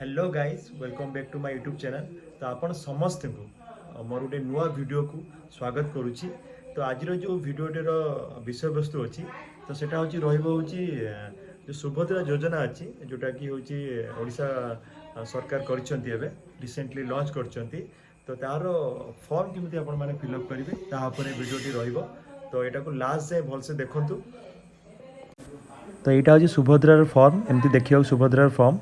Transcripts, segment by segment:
Hello guys welcome back to my YouTube channel. तो आपण समस्त को मोर गोटे नुआ वीडियो को स्वागत करुच्ची। तो आज जो भिडर विषय वस्तु अच्छी तो सेटा हूँ रही जो सुभद्रा योजना अच्छी जोटा कि हूँ ओडिशा सरकार कर रिसेंटली लॉन्च कर तो तार फॉर्म केमी आपण मैंने फिलअप करेंगे तापर भिडटी रही। तो यहाँ को लास्ट जाए भलसे देखूँ। तो यहाँ हूँ सुभद्रार फॉर्म एमती देखा सुभद्रार फॉर्म।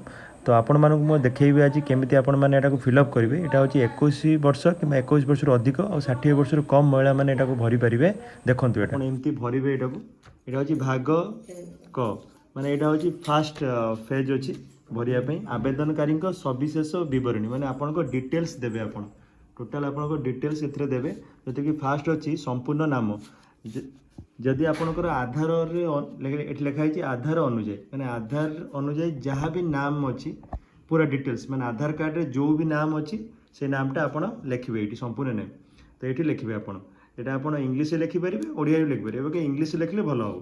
तो आपण मानक मैं देखी आज केमी आपण मैंने यहाँ फिलअप करेंगे। यहाँ हूँ 21 वर्ष कि 21 वर्ष अधिक और 60 वर्ष कम महिला मैंने यहाँ भरी पारे। देखो यहाँ एमती भरवे यहाँ यहाँ हूँ भाग क माने यहाँ हूँ फास्ट फेज अच्छी भरवाई आवेदनकारी सविशेष बरणी माने आपण डिटेल्स देवे आपण टोटाल आपण डिटेल्स एथे देवे जैसे कि फास्ट अच्छी संपूर्ण नाम जदि आपणकर आधार लिखाई आधार अनुजाई मैंने आधार अनुजाई जहाँ भी नाम अच्छी पूरा डिटेल्स मैंने आधार कार्ड रे जो भी नाम अच्छी से नामटा आप लिखे ये संपूर्ण नेम। तो ये लिखे आप इंग्लीश लिखिपारे ओडिया भी लिखिपारे कि इंग्लीश लिखले भल हो।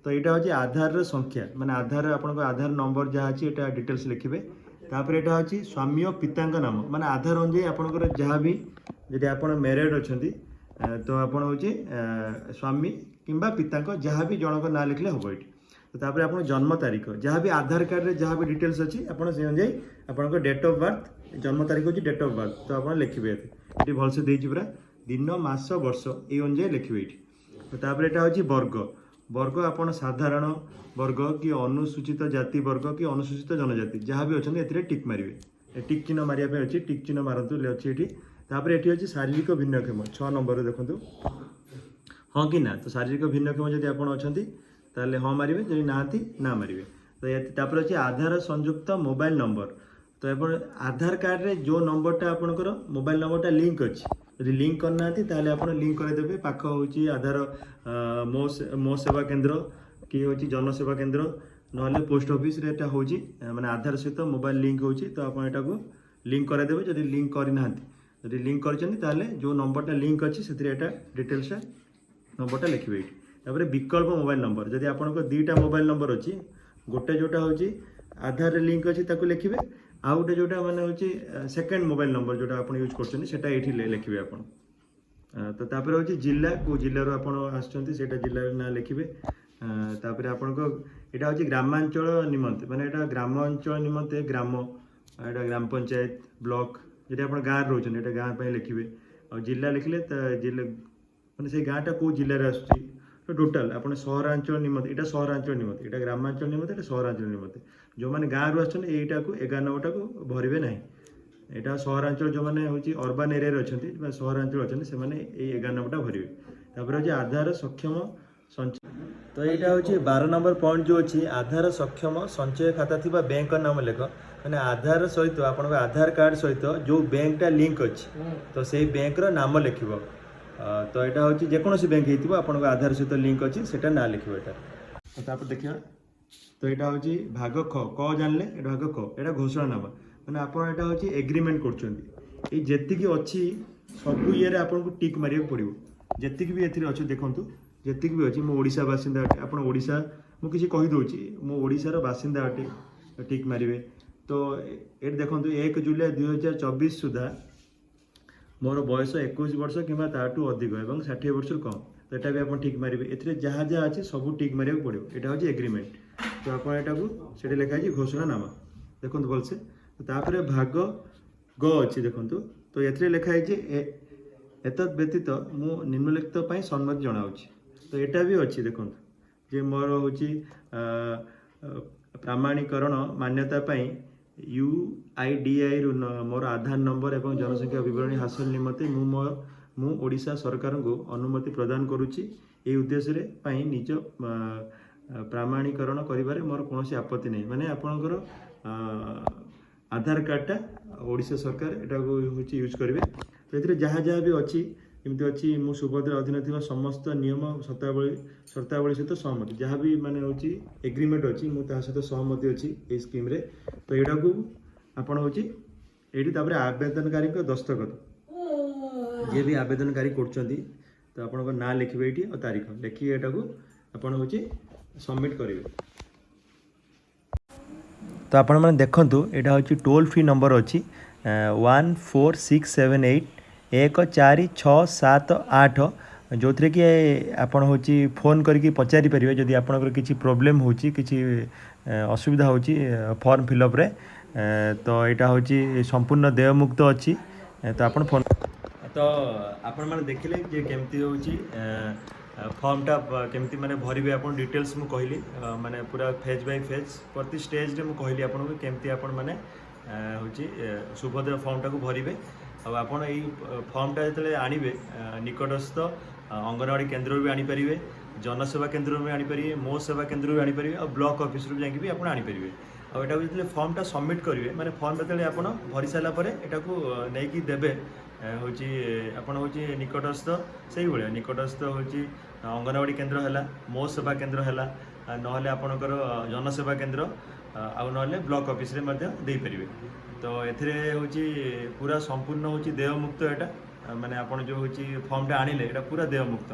तो यहाँ हूँ आधार संख्या मैंने आधार आप आधार नंबर जहाँ अच्छी यहाँ डिटेल्स लिखे। तापर यहाँ हूँ स्वामी और पिता नाम मैंने आधार अनुजाई आपंकर जहाँ भी जब आप मैरिड अच्छा तो आपड़ हूँ स्वामी किंबा पिता जहाँ भी जनक ना लिखले हम ये। तो तापर आप जन्म तारीख जहाँ भी आधार कार्ड रे जहाँ भी डिटेल्स अच्छी आपड़ से अनुजाई आप डेट ऑफ बर्थ जन्म तारीख हूँ डेट ऑफ बर्थ तो आप लिखे ये भलसे देती पूरा दिन मास वर्ष ये अनुजाई लिखे ये। तो तापर यहाँ हूँ वर्ग वर्ग आप साधारण वर्ग कि अनुसूचित जाति वर्ग कि अनुसूचित जनजाति जहाँ भी अच्छा ये टिक मारे टिक चिन्ह मारे अच्छी टिक चिन्ह मारतु अच्छी ये। तापर ये अच्छी शारीरिक भिन्नक्षम 6 नंबर देखो हाँ कि ना। तो शारीरिक भिन्नक्षम जब आप अच्छा ताले हाँ मारे जब ना ना मारे। तो अच्छे आधार संयुक्त मोबाइल नंबर तो आप आधार कार्ड रे जो नंबरटा आपंकर मोबाइल नंबरटा लिंक अच्छी यदि लिंक करना आप लिंक करदेवे पाख हूँ आधार मो सेवा केन्द्र कि हूँ जनसेवा केन्द्र ना पोस्ट ऑफिस रे हूँ मैंने आधार सहित मोबाइल लिंक हो तो आप लिंक करदेवे जब लिंक करना जब लिंक कर जो नंबरटा लिंक अच्छी से डिटेल्स नंबरटा लिखे ये। तापर विकल्प मोबाइल नंबर जब आपको 2टा मोबाइल नंबर अच्छी गोटे जोटा हूँ आधार लिंक अच्छी लिखे आउ गोटे जोटा मैंने हूँ सेकेंड मोबाइल नंबर जोटा आप यूज कर लिखे आप। तो तापर हूँ जिला को जिलूर आपटा जिलार ना लिखे। तापर आपको यहाँ हूँ ग्रामांचल निमंते माने यहाँ ग्रामांचल निमंते ग्राम यहाँ ग्राम पंचायत ब्लॉक जब आप गाँव रोचे ये गाँव लिखे और जिला लिखले जिला मैंने से गाँटा कौ जिले आसूँ तो टोटाल आप सहरांचल निमंते यहाँ सहरांचल निमंते यहाँ ग्रामांचल निमंते यहाँ सहरांचल निमंते जो मैंने गाँव रू आटा को 11 नंबरटा को भरवे ना। यहाँ सहरांचल जो मैंने हूँ अर्बान एरिया अच्छा सहरांचल अच्छा से 11 नंबरटा भरवे। तापर हूँ आधार सक्षम संचय तो यहाँ हूँ 12 नंबर पॉइंट जो अच्छी आधार सक्षम संचय खाता थी बैंक नाम लेख मैंने आधार सहित आप आधार कार्ड सहित जो बैंकटा लिंक अच्छी तो से बैंकर नाम लिख। तो यहाँ हूँ जेकोसी बैंक हो आपको आधार सहित लिंक अच्छी से ना लिख। तो देखिए तो यहाँ हूँ भाग क जानले भाग क यहाँ घोषणानामा मैंने आप हूँ एग्रीमेंट करती अच्छी सब ये आपको टिक मारे पड़ो जी भी ये अच्छे देखूँ जी भी अच्छी मोशा बासिंदा अटे आप मुझे कहीदे मोशार बासिंदा अटे टिक मारे। तो ये देखो 1 जुलाई 2024 सुधा मोर बयस 21 वर्ष कि ताठू अधिक और 60 वर्ष कम तो यहाँ भी आप टिक मारे ए जहाँ जहाँ अच्छे सब टिक मारे पड़ो। यहाँ हूँ एग्रीमेंट तो आप ये लिखाई घोषणानामा देखो भलसे। तो भाग ग अच्छी देखो तो ये लिखाई एतद व्यतीत मु निम्नलिखित सम्मति जनाऊँगी। तो यहाँ भी अच्छी देखो जे मोर हूँ प्रमाणीकरण मान्यता UIDAI रु मोर आधार नंबर एवं जनसंख्या विवरणी हासिल निमंते मु ओडिशा सरकार को अनुमति प्रदान करुच्ची ये उद्देश्य निज प्रमाणीकरण करिबारे मोर कौन आपत्ति नहीं माने आपणकर आधार कार्डटा ओडिशा सरकार यहाँ हूँ यूज करेंगे। तो ये जहाँ जहाँ भी अच्छी एमती अच्छी मु सुभद्रा अधीन थी समस्त नियम शर्तावली सहित सहमति जहाँ भी माने हूँ एग्रीमेंट अच्छी मुझे सहित सहमति अच्छी ये स्कीम रे। तो यहाँ को आपड़ हूँ ये आवेदनकारी दस्तखत जी भी आवेदनकारी कर तो आप ना लिखे ये और तारीख लिखिए यहाँ को आप हूँ सबमिट करेंगे। तो आपण मैंने देखूँ यहाँ हूँ टोल फ्री नंबर अच्छी 14678 जो थी कि आपण हूँ फोन करके पचारि पारे जदि आपंकर किसी प्रोब्लेम हो असुविधा हो फॉर्म फिलअप रे तो यहाँ हूँ संपूर्ण देयमुक्त अच्छी तो आप फोन तो आपण मैंने देखिले जे केमती हूँ फॉर्मटा केमती माने भरबे आप डिटेल्स मु कहली माने पूरा फेज बाय फेज प्रति स्टेज रे मु कहली आपन को केमती आपण माने होची सुभद्र फॉर्मटा को भरबे आपण एई फॉर्मटा जतले आनिबे निकटस्थ अंगनवाड़ी केन्द्र भी आनी परिबे जनसेवा केन्द्र भी आनी परिबे मो सेवा केन्द्र भी आनी परिबे और ब्लॉक ऑफिस रू जाके भी आपण आनी परिबे और एटा जतले फॉर्मटा सबमिट करिवे माने फॉर्म जतले आपण भरि साला परे एटा को नेकी देबे होची आपण होची निकटस्थ सही भाया निकटस्थ होची अंगनवाड़ी केन्द्र है मो सेवा केन्द्र है ना आपणकर जनसेवा केन्द्र ना ब्लॉक ऑफिस रे मध्य दे परिबे तो एथिरे होची पूरा संपूर्ण होची देयमुक्त एटा माने आपण जो होची फॉर्मटा आनिले एटा पूरा देयमुक्त।